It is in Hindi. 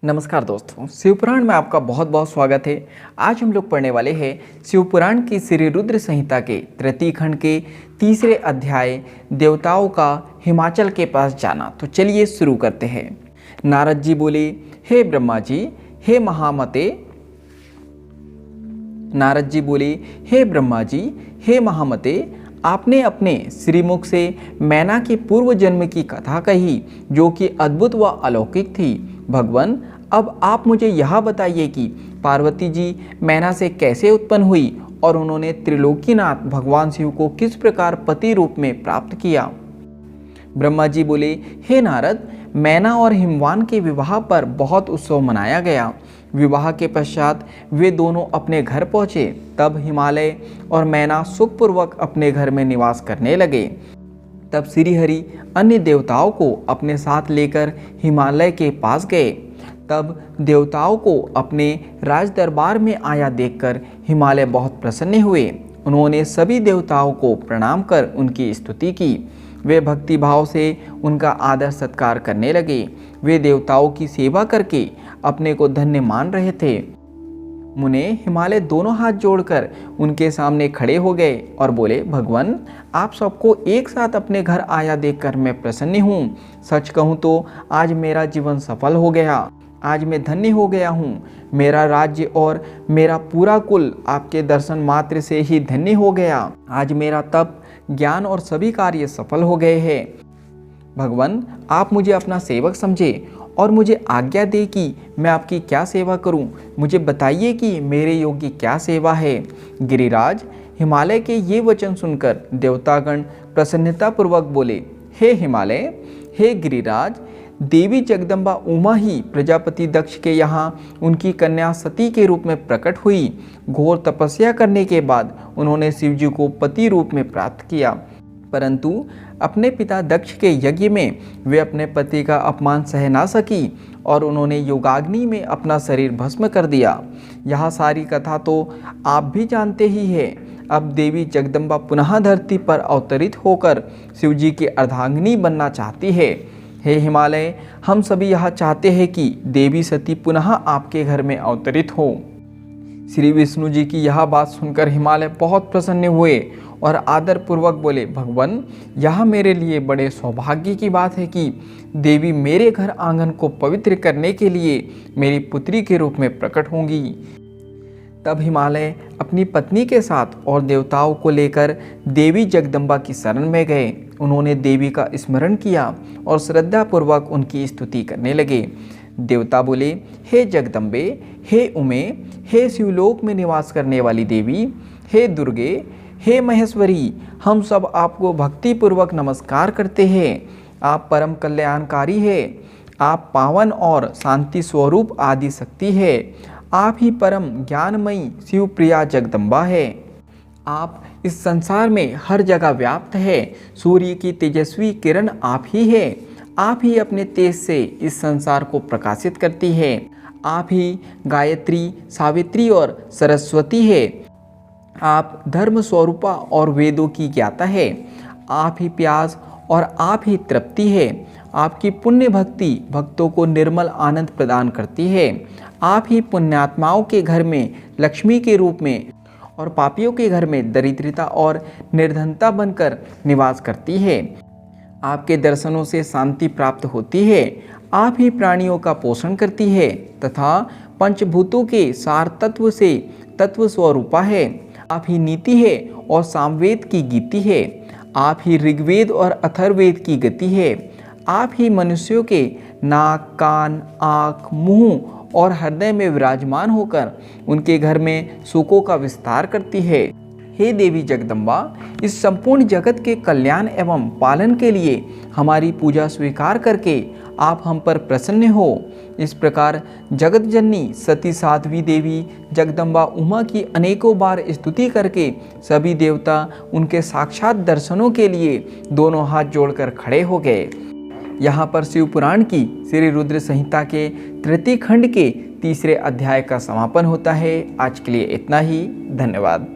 नमस्कार दोस्तों, शिवपुराण में आपका बहुत बहुत स्वागत है। आज हम लोग पढ़ने वाले हैं शिवपुराण की श्री रुद्र संहिता के तृतीय खंड के तीसरे अध्याय देवताओं का हिमाचल के पास जाना। तो चलिए शुरू करते हैं। नारद जी बोले, हे ब्रह्मा जी, हे महामते। नारद जी बोले, हे ब्रह्मा जी, हे महामते, आपने अपने श्रीमुख से मैना के पूर्व जन्म की कथा कही जो कि अद्भुत व अलौकिक थी। भगवान, अब आप मुझे यह बताइए कि पार्वती जी मैना से कैसे उत्पन्न हुई और उन्होंने त्रिलोकीनाथ भगवान शिव को किस प्रकार पति रूप में प्राप्त किया। ब्रह्मा जी बोले, हे नारद, मैना और हिमवान के विवाह पर बहुत उत्सव मनाया गया। विवाह के पश्चात वे दोनों अपने घर पहुँचे। तब हिमालय और मैना सुखपूर्वक अपने घर में निवास करने लगे। तब श्रीहरि अन्य देवताओं को अपने साथ लेकर हिमालय के पास गए। तब देवताओं को अपने राज दरबार में आया देखकर हिमालय बहुत प्रसन्न हुए। उन्होंने सभी देवताओं को प्रणाम कर उनकी स्तुति की। वे भक्ति भाव से उनका आदर सत्कार करने लगे। वे देवताओं की सेवा करके अपने को धन्य मान रहे थे। मुने हिमालय दोनों हाथ जोड़कर उनके सामने खड़े हो गए और बोले, भगवान, आप सबको एक साथ अपने घर आया देखकर मैं प्रसन्न हूँ। सच कहूँ तो आज मेरा जीवन सफल हो गया। आज मैं धन्य हो गया हूँ। मेरा राज्य और मेरा पूरा कुल आपके दर्शन मात्र से ही धन्य हो गया। आज मेरा तप, ज्ञान और सभी कार्य सफल हो गए हैं। भगवान, आप मुझे अपना सेवक समझे और मुझे आज्ञा दे कि मैं आपकी क्या सेवा करूं। मुझे बताइए कि मेरे योग्य क्या सेवा है। गिरिराज, हिमालय के ये वचन सुनकर देवतागण प्रसन्नतापूर्वक बोले, हे हिमालय, हे गिरिराज, देवी जगदम्बा उमा ही प्रजापति दक्ष के यहाँ उनकी कन्या सती के रूप में प्रकट हुई। घोर तपस्या करने के बाद उन्होंने शिवजी को पति रूप में प्राप्त किया, परंतु अपने पिता दक्ष के यज्ञ में वे अपने पति का अपमान सह ना सकी और उन्होंने योगाग्नि में अपना शरीर भस्म कर दिया। यह सारी कथा तो आप भी जानते ही हैं। अब देवी जगदम्बा पुनः धरती पर अवतरित होकर शिवजी की अर्धांगिनी बनना चाहती है। हे हिमालय, हम सभी यह चाहते हैं कि देवी सती पुनः आपके घर में अवतरित हो। श्री विष्णु जी की यह बात सुनकर हिमालय बहुत प्रसन्न हुए और आदर पूर्वक बोले, भगवान, यह मेरे लिए बड़े सौभाग्य की बात है कि देवी मेरे घर आंगन को पवित्र करने के लिए मेरी पुत्री के रूप में प्रकट होंगी। तब हिमालय अपनी पत्नी के साथ और देवताओं को लेकर देवी जगदम्बा की शरण में गए। उन्होंने देवी का स्मरण किया और श्रद्धापूर्वक उनकी स्तुति करने लगे। देवता बोले, हे जगदम्बे, हे उमे, हे शिवलोक में निवास करने वाली देवी, हे दुर्गे, हे महेश्वरी, हम सब आपको भक्तिपूर्वक नमस्कार करते हैं। आप परम कल्याणकारी है। आप पावन और शांति स्वरूप आदि शक्ति है। आप ही परम ज्ञानमयी शिवप्रिया जगदम्बा है। आप इस संसार में हर जगह व्याप्त है। सूर्य की तेजस्वी किरण आप ही है। आप ही अपने तेज से इस संसार को प्रकाशित करती है। आप ही गायत्री, सावित्री और सरस्वती है। आप धर्म स्वरूपा और वेदों की ज्ञाता है। आप ही प्यास और आप ही तृप्ति है। आपकी पुण्य भक्ति भक्तों को निर्मल आनंद प्रदान करती है। आप ही पुण्यात्माओं के घर में लक्ष्मी के रूप में और पापियों के घर में दरिद्रता और निर्धनता बनकर निवास करती है। आपके दर्शनों से शांति प्राप्त होती है। आप ही प्राणियों का पोषण करती है तथा पंचभूतों के सार तत्व से तत्व स्वरूपा है। आप ही नीति है और सामवेद की गीति है। आप ही ऋग्वेद और अथर्ववेद की गति है। आप ही मनुष्यों के नाक, कान, आँख, मुंह और हृदय में विराजमान होकर उनके घर में सुखों का विस्तार करती है। हे देवी जगदम्बा, इस संपूर्ण जगत के कल्याण एवं पालन के लिए हमारी पूजा स्वीकार करके आप हम पर प्रसन्न हो। इस प्रकार जगत जननी सती साध्वी देवी जगदम्बा उमा की अनेकों बार स्तुति करके सभी देवता उनके साक्षात दर्शनों के लिए दोनों हाथ जोड़कर खड़े हो गए। यहाँ पर शिवपुराण की श्री रुद्र संहिता के तृतीय खंड के तीसरे अध्याय का समापन होता है। आज के लिए इतना ही। धन्यवाद।